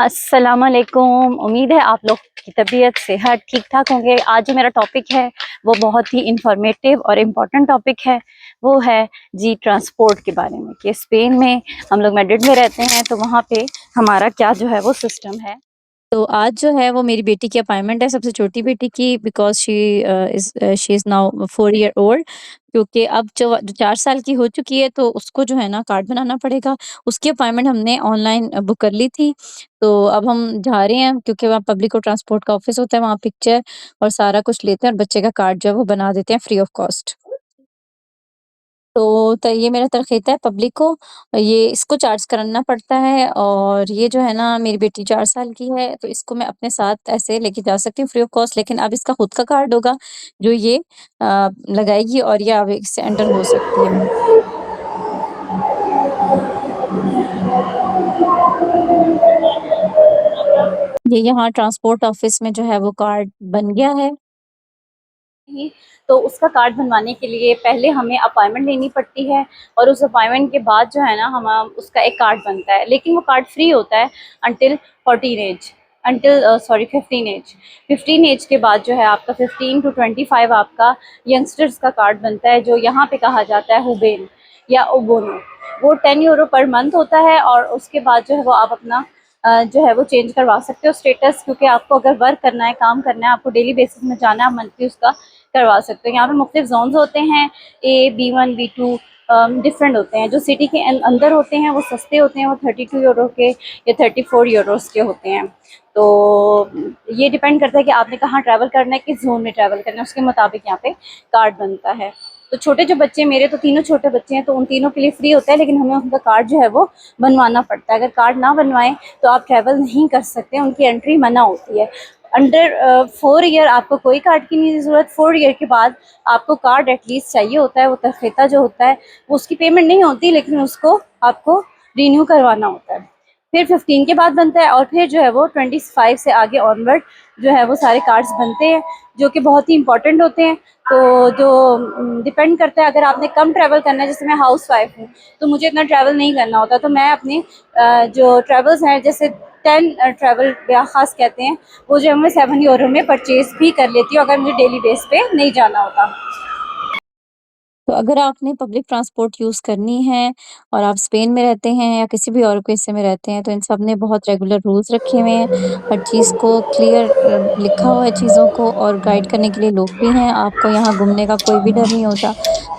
अस्सलामुअलैकुम। उम्मीद है आप लोग की तबीयत सेहत ठीक ठाक होंगे। आज जो मेरा टॉपिक है वो बहुत ही इंफॉर्मेटिव और इम्पोर्टेंट टॉपिक है। वो है जी ट्रांसपोर्ट के बारे में कि स्पेन में हम लोग मैड्रिड में रहते हैं तो वहाँ पे हमारा क्या जो है वो सिस्टम है। तो आज जो है वो मेरी बेटी की अपॉइंटमेंट है, सबसे छोटी बेटी की, because she is now 4 year old. क्योंकि अब जो 4 साल की हो चुकी है तो उसको जो है ना कार्ड बनाना पड़ेगा। उसकी अपॉइंटमेंट हमने ऑनलाइन बुक कर ली थी। तो अब हम जा रहे हैं क्योंकि वहाँ पब्लिक और ट्रांसपोर्ट का ऑफ़िस होता है, वहाँ पिक्चर और सारा कुछ लेते हैं और बच्चे का कार्ड जो है वो बना देते हैं फ्री ऑफ कॉस्ट। तो ये मेरा तरकीता है पब्लिक को, ये इसको चार्ज करना पड़ता है। और ये जो है ना मेरी बेटी 4 साल की है तो इसको मैं अपने साथ ऐसे लेके जा सकती हूँ फ्री ऑफ कॉस्ट, लेकिन अब इसका खुद का कार्ड होगा जो ये लगाएगी और ये अब इससे एंटर हो सकती है। ये यहाँ ट्रांसपोर्ट ऑफिस में जो है वो कार्ड बन गया है। ही तो उसका कार्ड बनवाने के लिए पहले हमें अपॉइंटमेंट लेनी पड़ती है और उस अपॉइंटमेंट के बाद जो है ना हम उसका एक कार्ड बनता है, लेकिन वो कार्ड फ्री होता है until 14 age, until sorry 15 age. 15 age के बाद जो है आपका 15 टू 25 आपका यंगस्टर्स का कार्ड बनता है, जो यहाँ पे कहा जाता है हुबेन या ओबोनो। वो 10 यूरो पर मंथ होता है और उसके बाद जो है वो आप अपना जो है वो चेंज करवा सकते हो स्टेटस, क्योंकि आपको अगर वर्क करना है, काम करना है, आपको डेली बेसिस में जाना है, आप मंथली उसका करवा सकते हो। यहाँ पे मुख्तलिफ जोन्स होते हैं, A, B1, B2 डिफरेंट होते हैं। जो सिटी के अंदर होते हैं वो सस्ते होते हैं, वो 32 यूरो के या 34 यूरोस के होते हैं। तो ये डिपेंड करता है कि आपने कहाँ ट्रैवल करना है, किस जोन में ट्रैवल करना है, उसके मुताबिक यहाँ पे कार्ड बनता है। तो छोटे जो बच्चे, मेरे तो तीनों छोटे बच्चे हैं, तो उन तीनों के लिए फ्री होता है, लेकिन हमें उनका कार्ड जो है वो बनवाना पड़ता है। अगर कार्ड ना बनवाएं तो आप ट्रैवल नहीं कर सकते, उनकी एंट्री मना होती है। अंडर 4 ईयर आपको कोई कार्ड की नहीं ज़रूरत। 4 ईयर के बाद आपको कार्ड एटलीस्ट चाहिए होता है। वो तरफेता जो होता है वो उसकी पेमेंट नहीं होती, लेकिन उसको आपको रिन्यू करवाना होता है। फिर 15 के बाद बनता है और फिर जो है वो 25 से आगे ऑनवर्ड जो है वो सारे कार्ड्स बनते हैं, जो कि बहुत ही इंपॉर्टेंट होते हैं। तो जो डिपेंड करता है, अगर आपने कम ट्रैवल करना है, जैसे मैं हाउस वाइफ हूँ तो मुझे इतना ट्रैवल नहीं करना होता, तो मैं अपनी जो ट्रैवल्स हैं, जैसे 10 ट्रैवल ख़ास कहते हैं, वो जो है मैं 7 यूरो में परचेज़ भी कर लेती हूँ अगर मुझे डेली बेस पे नहीं जाना होता। तो अगर आपने पब्लिक ट्रांसपोर्ट यूज़ करनी है और आप स्पेन में रहते हैं या किसी भी और कोई हिस्से में रहते हैं, तो इन सब ने बहुत रेगुलर रूल्स रखे हुए हैं। हर चीज़ को क्लियर लिखा हुआ है चीज़ों को, और गाइड करने के लिए लोग भी हैं। आपको यहाँ घूमने का कोई भी डर नहीं होता।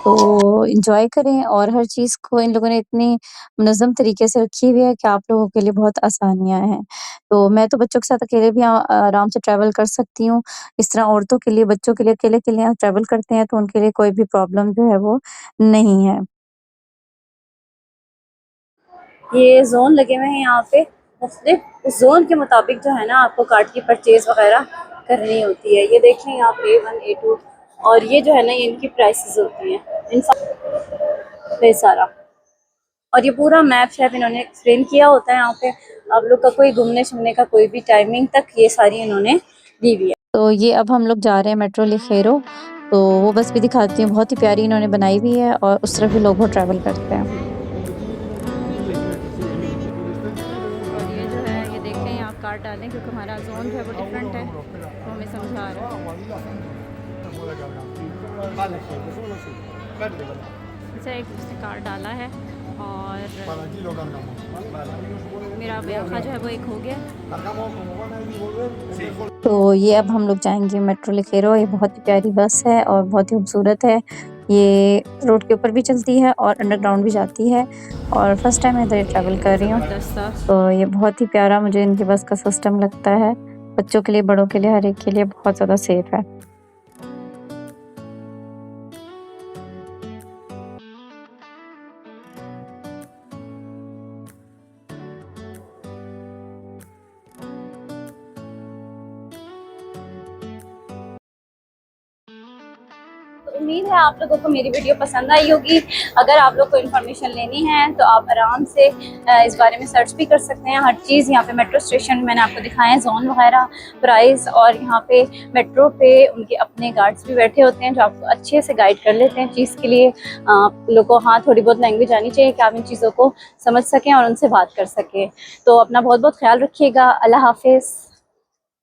तो एन्जॉय करें, और हर चीज़ को इन लोगों ने इतनी मुनज़्ज़म तरीके से रखी हुई है कि आप लोगों के लिए बहुत आसानियाँ हैं। तो मैं तो बच्चों के साथ अकेले भी आराम से ट्रैवल कर सकती हूँ। इस तरह औरतों के लिए, बच्चों के लिए अकेले-अकेले यहाँ ट्रैवल करते हैं तो उनके लिए कोई भी प्रॉब्लम जो है वो नहीं है। ये ज़ोन लगे हुए हैं यहाँ पे मुख्तलिफ, उस ज़ोन के मुताबिक जो है ना आपको कार्ड की परचेज़ वग़ैरह करनी होती है। ये देखें यहाँ पे A1, A2 और ये जो है ना ये इनकी प्राइसेस होती हैं, इन सब पे सारा। और ये पूरा मैप शैप इन्होंने एक्सप्लेन किया होता है यहाँ पे। आप लोग का कोई घूमने-शूमने का कोई भी टाइमिंग तक ये सारी इन्होंने दी हुई है। तो ये अब हम लोग जा रहे हैं मेट्रो लिखेरो, तो वो बस भी दिखाती हूँ, बहुत ही प्यारी इन्होंने बनाई हुई है और उस तरफ भी लोग बहुत ट्रैवल करते हैं। और ये जो है ये देखें, यहाँ कार्ड डालें क्योंकि हमारा ज़ोन जो है वो डिफरेंट है, तो हमें समझा रहा है। अच्छा, एक उसने कार्ड डाला है और मेरा ब्याखा जो है वो एक हो गया। तो ये अब हम लोग जाएँगे मेट्रो लिखेरो। ये बहुत ही प्यारी बस है और बहुत ही खूबसूरत है। ये रोड के ऊपर भी चलती है और अंडरग्राउंड भी जाती है, और फर्स्ट टाइम मैं इधर ट्रैवल कर रही हूँ। तो ये बहुत ही प्यारा मुझे इनकी बस का सिस्टम लगता है। बच्चों के लिए, बड़ों के लिए, हर एक के लिए बहुत ज़्यादा सेफ है। तो उम्मीद है आप लोगों को मेरी वीडियो पसंद आई होगी। अगर आप लोग को इन्फॉर्मेशन लेनी है तो आप आराम से इस बारे में सर्च भी कर सकते हैं। हर चीज़ यहाँ पे मेट्रो स्टेशन मैंने आपको दिखाए हैं, जोन वगैरह, प्राइस, और यहाँ पे मेट्रो पे उनके अपने गार्ड्स भी बैठे होते हैं जो आपको अच्छे से गाइड कर लेते हैं चीज़ के लिए। आप लोग को हाँ थोड़ी बहुत लैंग्वेज आनी चाहिए कि आप इन चीज़ों को समझ सकें और उनसे बात कर सकें। तो अपना बहुत बहुत ख्याल रखिएगा। अल्लाह हाफिज़।